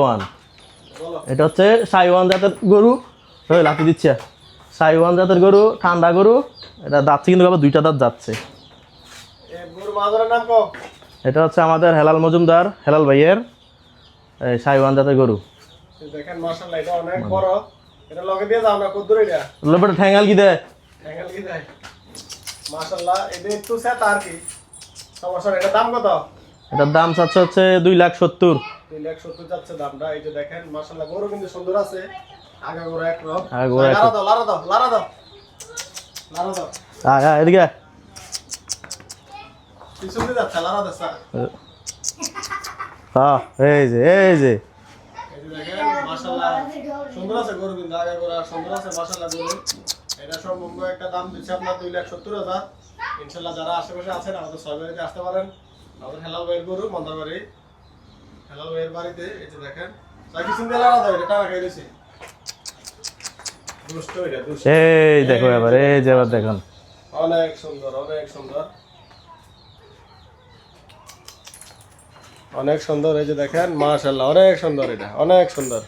One, এটা হচ্ছে সাইওয়ান জাতের গরু। লাঠি দিচ্ছে, সাইওয়ান জাতের গরু, ঠান্ডা গরু। এটা যাচ্ছে কিন্তু আবার দুইটা দাঁত যাচ্ছে। এটা হচ্ছে আমাদের হেলাল মজুমদার, হেলাল ভাইয়ের সাইওয়ান জাতের গরু। দেখেন মাশাআল্লাহ, এটা অনেক বড়। এটা লগে দিয়ে যাও না, কত দূর এটা? লোবটা ঠ্যাঙ্গাল কি দেয়? ঠ্যাঙ্গাল কি দেয়? মাশাআল্লাহ, এটা একটু সেট আর কি সমস্যা। এটা দাম কত? এটার দাম চাচ্ছে হচ্ছে 2,70,000। 2,70,000 যাচ্ছে দামটা। এই যে দেখেন মাশাআল্লাহ, গরু কিন্তু সুন্দর আছে। আগা গোড়া এক রকম। লারা দাও, লারা দাও, লারা দাও, লারা দাও। এদিকে পিছনে যাচ্ছে, লারা দাও স্যার। হ্যাঁ, এই যে দেখেন মাশাআল্লাহ, সুন্দর আছে গরু কিন্তু। আগা গোড়া সুন্দর আছে মাশাআল্লাহ গরু। এটা সম্পূর্ণ একটা দাম দিচ্ছে আপনার 2,70,000। ইনশাআল্লাহ যারা আশেপাশে আছেন আমাদের সবাইকে আসতে পারেন। আমাদের হেলাল ভাইয়ের গরু মন্দারবাড়ি, হেলাল ভাইয়ের বাড়িতে। এই যে দেখেন সাইকেল সিঙ্গেল আলাদা, এটা টাকা খাই দিয়েছে। দুষ্ট এটা, দুষ্ট। এই দেখো এবার, এই যে এবার দেখুন, অনেক সুন্দর, অনেক সুন্দর, অনেক সুন্দর। এই যে দেখেন মাশাআল্লাহ, অনেক সুন্দর, এটা অনেক সুন্দর।